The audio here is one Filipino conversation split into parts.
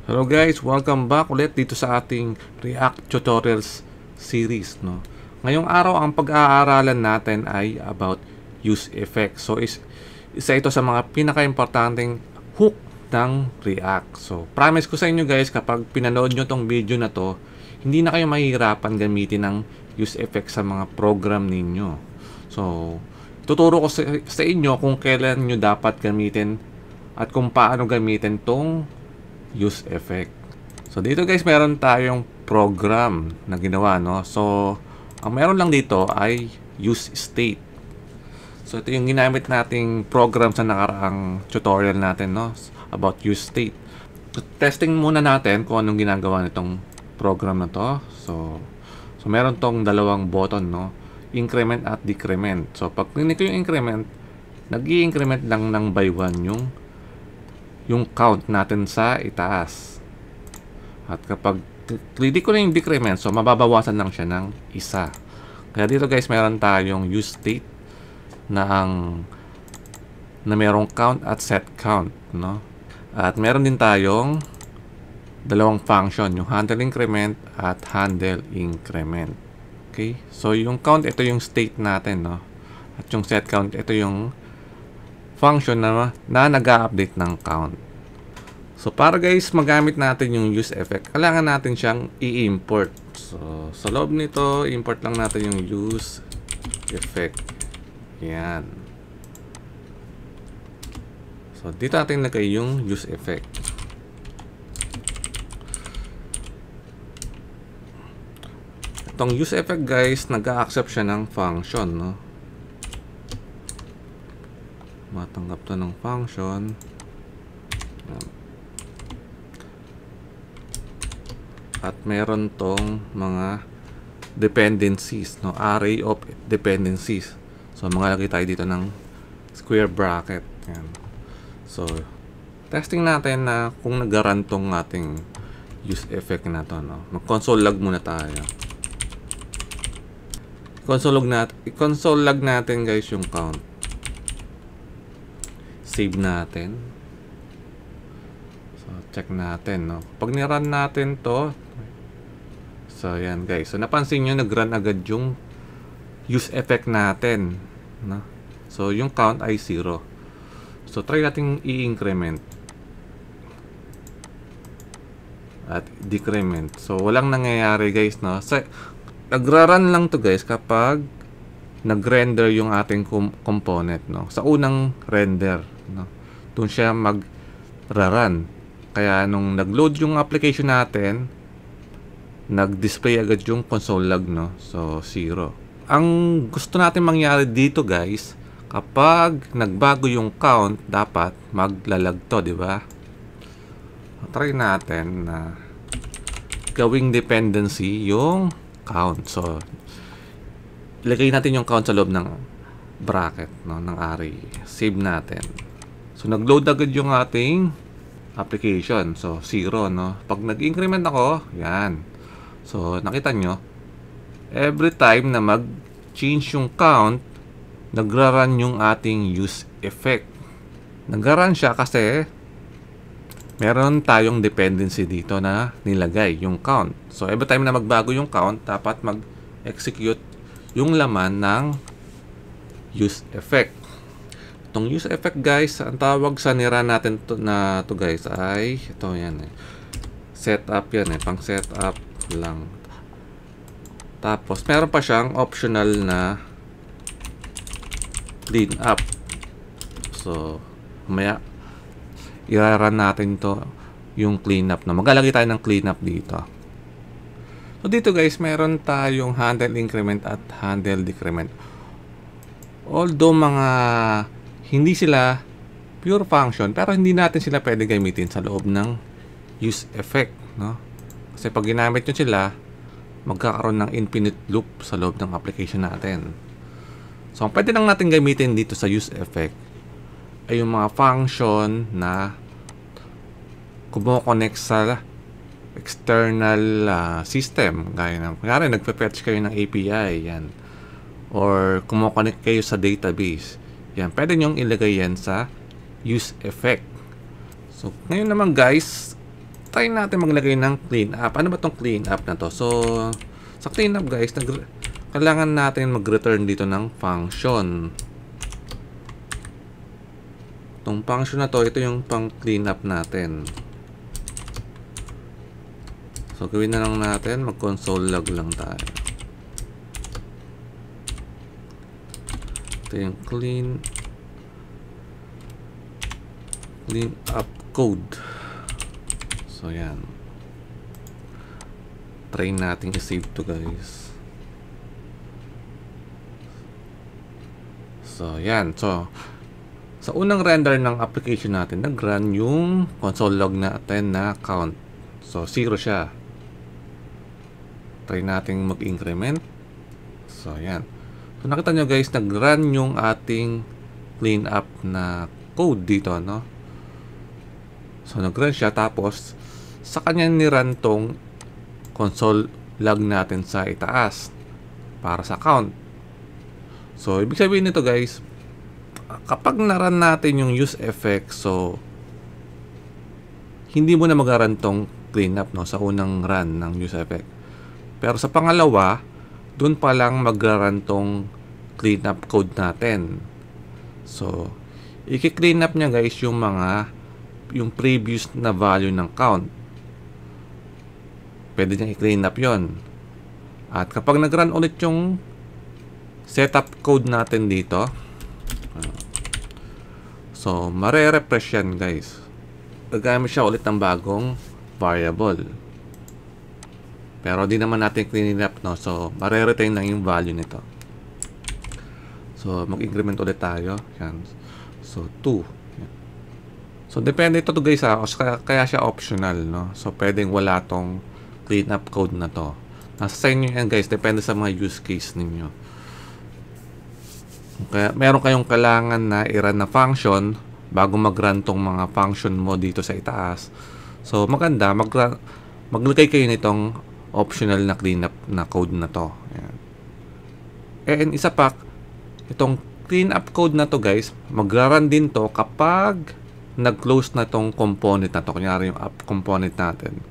Hello guys, welcome back ulit dito sa ating React Tutorials series, no. Ngayong araw ang pag-aaralan natin ay about use effect. So isa ito sa mga pinaka-importanting hook ng React. So promise ko sa inyo guys, kapag pinanood nyo tong video na to, hindi na kayo mahihirapan gamitin ng use effect sa mga program ninyo. So tuturo ko sa inyo kung kailan nyo dapat gamitin at kung paano gamitin tong use effect. So dito guys, meron tayong program na ginawa, no. So ang meron lang dito ay use state. So ito yung ginamit nating program sa nakaraang tutorial natin, no, about use state. So testing muna natin kung anong ginagawa nitong program na to. So meron tong dalawang button, no, increment at decrement. So pag click ko yung increment, nag-i-increment lang ng by 1 yung count natin sa itaas. At kapag click ko na yung decrement, so mababawasan lang siya ng isa. Kaya dito guys, meron tayong use state na merong count at set count, no? At meron din tayong dalawang function, yung handle increment at handle increment. Okay? So yung count, ito yung state natin, no? At yung set count, ito yung function na nag-a-update ng count. So para guys magamit natin yung use effect, kailangan natin siyang i-import. So sa loob nito, import lang natin yung use effect. Yan. So dito natin lagay yung use effect. Itong use effect guys, nag-a-accept siya ng function, no? Matanggap to ng function. At meron tong mga dependencies, no, array of dependencies. So maglagay tayo dito ng square bracket. Yan. So testing natin na kung nag-run tong ating use effect na to, no. Mag-console log muna tayo. I-console log natin guys yung count. Save natin. So check natin, no. Pag ni-run natin to, so yan guys, so napansin nyo nag-run agad yung use effect natin, no? So yung count ay 0. So try natin i-increment at decrement. So walang nangyayari guys, no. So nagra-run lang to guys kapag nag-render yung ating component, no. Sa unang render, no, doon siya mag-run. Kaya nung nag-load yung application natin, nag-display agad yung console log, no. So 0. Ang gusto natin mangyari dito guys, kapag nagbago yung count, dapat maglalag to, di ba? Try natin na gawing dependency yung count. So ilagay natin yung count sa loob ng bracket, no, ng array. Save natin. So nag-load agad yung ating application. So 0, no. Pag nag-increment ako, yan. So nakita nyo, every time na mag-change yung count, nagra-run yung ating use effect. Nagra-run siya kasi meron tayong dependency dito na nilagay, yung count. So every time na magbago yung count, dapat mag-execute yung laman ng use effect. Itong use effect guys, ang tawag sa nira natin to guys ay ito, yan eh. Setup yan eh, pang setup lang. Tapos meron pa siyang optional na clean up. So mamaya i-run natin to, yung cleanup na. Maglalagay tayo ng cleanup dito. So dito guys, meron tayong handle increment at handle decrement. Although mga hindi sila pure function, pero hindi natin sila pwede gamitin sa loob ng use effect, no? Kasi pag ginamit nyo sila, magkakaroon ng infinite loop sa loob ng application natin. So ang pwede lang natin gamitin dito sa use effect ay yung mga function na kumo-connect sa external system. Gaya ng, kunyari, nagpe-fetch kayo ng API, yan. Or kumo-connect kayo sa database. Yan, pwede nyong ilagay yan sa use effect. So, ngayon naman guys, try natin maglagay ng cleanup. Ano ba tong cleanup na to? So, sa cleanup guys, kailangan natin mag-return dito ng function. Itong function na to, ito yung pang cleanup natin. So, gawin na lang natin, mag-console log lang tayo. Ito yung clean up code. So, yan. Try natin i-save to guys. So, yan. So, sa unang render ng application natin, nag-run yung console log natin na count. So, 0 siya. Try natin mag-increment. So, yan. So, nakita nyo guys, nag-run yung ating cleanup na code dito, no? So, nag-run siya. Tapos, sa kanya ni-run tong console log natin sa itaas para sa count. So, ibig sabihin nito guys, kapag na-run natin yung use effect, so, hindi mo na mag-run tong cleanup, no? Sa unang run ng use effect. Pero sa pangalawa, dun pa lang mag-run tong cleanup code natin. So, i-clean up niya guys yung previous na value ng count. Pwede niyang i-clean up yon. At kapag nag-run ulit yung setup code natin dito, so, mare-refresh yan guys. Gagamit siya ulit ng bagong variable. Pero di naman natin clean up, no? So, mare-retain lang yung value nito. So, mag-increment ulit tayo. Yan. So, 2. Yan. So, depende ito to guys, ha? Kaya siya optional, no? So, pwedeng wala tong clean up code na to. Nasa sa inyo yan guys. Depende sa mga use case ninyo. Kaya, meron kayong kailangan na i-run na function bago mag-run tong mga function mo dito sa itaas. So, maganda. Maglagay kayo nitong optional na cleanup na code na to. Ayan. And isa pa, itong cleanup code na to guys, mag-run din to kapag nag-close na tong component na to. Kunyari yung app component natin.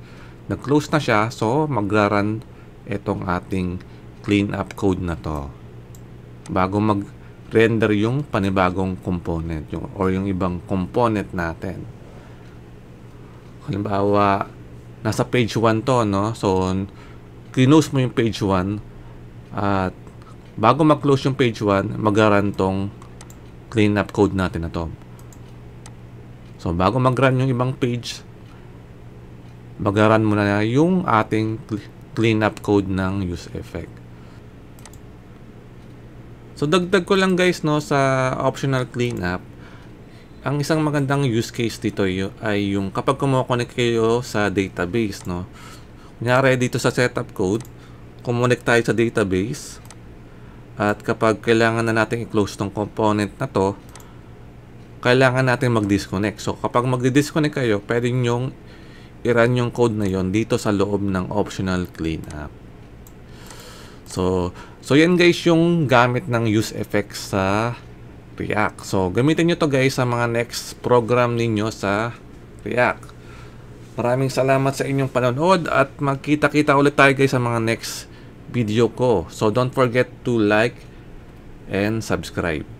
Nag-close na siya, so mag-run itong ating cleanup code na to. Bago mag-render yung panibagong component or yung ibang component natin. Halimbawa, nasa page 1 to, no? So, close mo yung page 1 at bago mag-close yung page 1, mag-run tong cleanup code natin na to. So, bago mag-run yung ibang page, mag-run mo na yung ating cleanup code ng use effect. So, dagdag ko lang guys, no, sa optional cleanup, ang isang magandang use case dito ay yung kapag kumonect kayo sa database, no. Kunyari dito sa setup code, kumonect tayo sa database at kapag kailangan na natin i-close tong component na to, kailangan natin mag-disconnect. So, kapag mag-disconnect kayo, pwede nyong i-run yung code na yon dito sa loob ng optional cleanup. So yan guys yung gamit ng use effects sa React. So, gamitin nyo to guys sa mga next program ninyo sa React. Maraming salamat sa inyong panonood at magkita-kita ulit tayo guys sa mga next video ko. So, don't forget to like and subscribe.